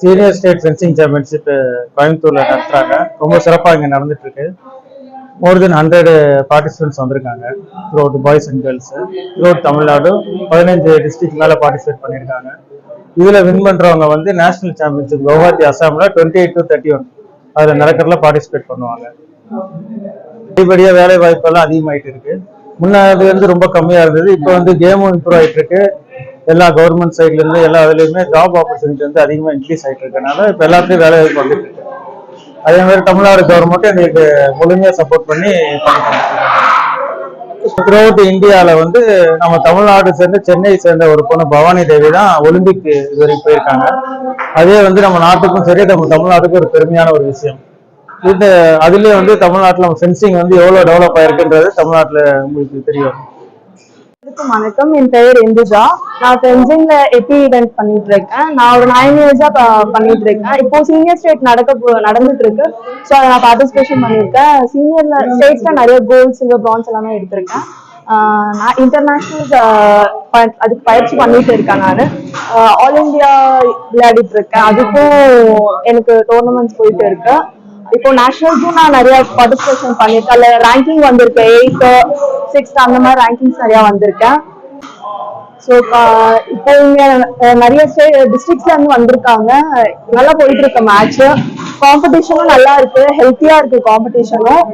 Senior state fencing championship கோயம்புத்தூர்ல நடத்துறாங்க. ரொம்ப சிறப்பாக இங்கே நடந்துட்டு இருக்கு. மோர் தென் 100 பார்ட்டிசிபென்ட்ஸ் வந்திருக்காங்க. Throughout boys and girls throughout Tamil Nadu 15 district மேல பார்ட்டிசிபேட் பண்ணியிருக்காங்க. இதுல வின் பண்றவங்க வந்து நேஷனல் சாம்பியன்ஷிப் கவுஹாத்தி அசாம்ல 28 to 31 அதுல நடக்கிறதுல பார்ட்டிசிபேட் பண்ணுவாங்க. படிப்படியா வேலை வாய்ப்பு எல்லாம் அதிகமாயிட்டு இருக்கு. முன்னாடி வந்து ரொம்ப கம்மியா இருந்தது. இப்போ வந்து கேமும் இம்ப்ரூவ் ஆயிட்டு இருக்கு. எல்லா கவர்மெண்ட் சைட்ல இருந்து எல்லா இதுலயுமே ஜாப் ஆப்பர்ச்சுனிட்டி வந்து அதிகமா இன்க்ரீஸ் ஆயிட்டு இருக்கனால இப்ப எல்லாத்துலயும் வேலை வாய்ப்பு வந்துட்டு இருக்கு. அதே மாதிரி தமிழ்நாடு கவர்மெண்ட் எங்களுக்கு முழுமையா சப்போர்ட் பண்ணி த்ரூஅவுட் இந்தியாவில வந்து நம்ம தமிழ்நாடு சேர்ந்து சென்னையை சேர்ந்த ஒரு பொண்ணு பவானி தேவி தான் ஒலிம்பிக் இதுவரைக்கும் போயிருக்காங்க. அதே வந்து நம்ம நாட்டுக்கும் சரி நம்ம தமிழ்நாட்டுக்கும் ஒரு பெருமையான ஒரு விஷயம். இந்த அதுலயே வந்து தமிழ்நாட்டுல ஃபென்சிங் வந்து எவ்வளவு டெவலப் ஆயிருக்குன்றது தமிழ்நாட்டுல உங்களுக்கு தெரியும். வணக்கம், என் பெயர் இந்துஜா. நான் ஃபென்சிங்ல எபி ஈவென்ட் பண்ணிட்டு இருக்கேன். நான் ஒரு 9 இயர்ஸா பண்ணிட்டு இருக்கேன். இப்போ சீனியர் ஸ்டேட் நடந்துட்டு இருக்கு. ஸோ அதை நான் பார்ட்டிசிபேஷன் பண்ணியிருக்கேன். சீனியர்ல ஸ்டேட்ஸ்ல நிறைய கோல்ட், சில்வர், பிரான்ஸ் எல்லாமே எடுத்திருக்கேன். நான் இன்டர்நேஷனல் அதுக்கு பயிற்சி பண்ணிட்டு இருக்கேன். நான் ஆல் இண்டியா விளையாடிட்டு இருக்கேன். அதுக்கும் எனக்கு டோர்னமெண்ட்ஸ் போயிட்டு இருக்கு. இப்போ நேஷனல்ஸும் நான் நிறைய பார்ட்டிசிபேஷன் பண்ணிருக்கேன். அதுல ரேங்கிங் வந்திருக்கேன். 8th, 6th அந்த மாதிரி ரேங்கிங்ஸ் நிறைய வந்திருக்கேன். ஸோ இப்போ இங்க நிறைய டிஸ்ட்ரிக்ட்ஸ்ல இருந்து வந்திருக்காங்க. நல்லா போயிட்டு இருக்க மேட்ச். காம்படிஷனும் நல்லா இருக்கு, ஹெல்த்தியா இருக்கு காம்படிஷனும்.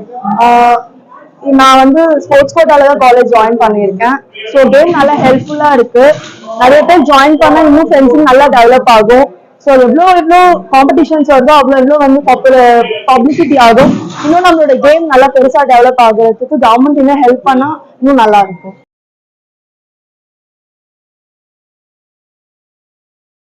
நான் வந்து ஸ்போர்ட்ஸ் கோட்டால தான் காலேஜ் ஜாயின் பண்ணியிருக்கேன். ஸோ கேம் நல்லா ஹெல்ப்ஃபுல்லா இருக்கு. நிறைய பேர் ஜாயின் பண்ணா இன்னும் ஃபென்சிங் நல்லா டெவலப் ஆகும். ஸோ எவ்வளோ காம்படிஷன்ஸ் வருதோ அவ்வளோ வந்து பப்ளிசிட்டி ஆகும். இன்னும் நம்மளோட கேம் நல்லா பெருசா டெவலப் ஆகுறதுக்கு கவர்மெண்ட் இன்னும் ஹெல்ப் பண்ணா இன்னும் நல்லா இருக்கும்.